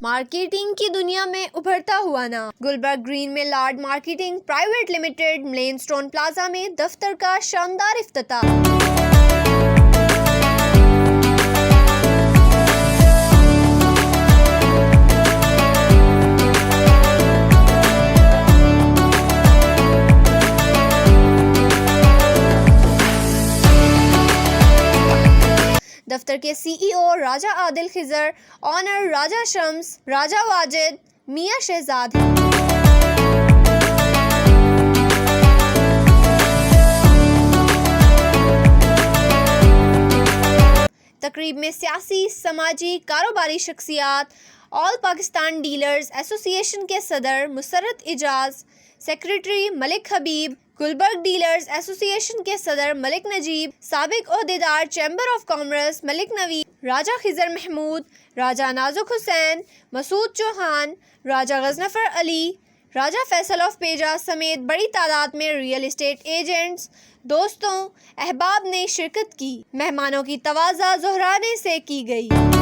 Marketing की दुनिया में उभरता हुआ नाम। गुलबर्ग ग्रीन में Lord Marketing Private Limited Mainstone Plaza में दफ्तर का शानदार इफ्तिताह। दफ्तर के सीईओ राजा आदिल खिजर, ऑनर राजा शम्स, राजा वाजिद, मियां शहजाद। तकरीब में सियासी, समाजी, कारोबारी शख्सियात, ऑल पाकिस्तान डीलर्स एसोसिएशन के सदर Musarrat Ijaz, secretary Malik Habib, Gulberg dealers association के सदर मलिक नजीब, साबिक ओहदेदार chamber of commerce Malik Navi, Raja Khizar Mahmood, Raja Nazuk Hussain, Masood Chauhan, Raja Ghazanfar Ali, Raja Faisal of पेजा समेत बड़ी तादाद में रियल एस्टेट एजेंट्स, दोस्तों, अहबाब ने शिरकत की। मेहमानों की तवाज़ा ज़ोहराने से की गई।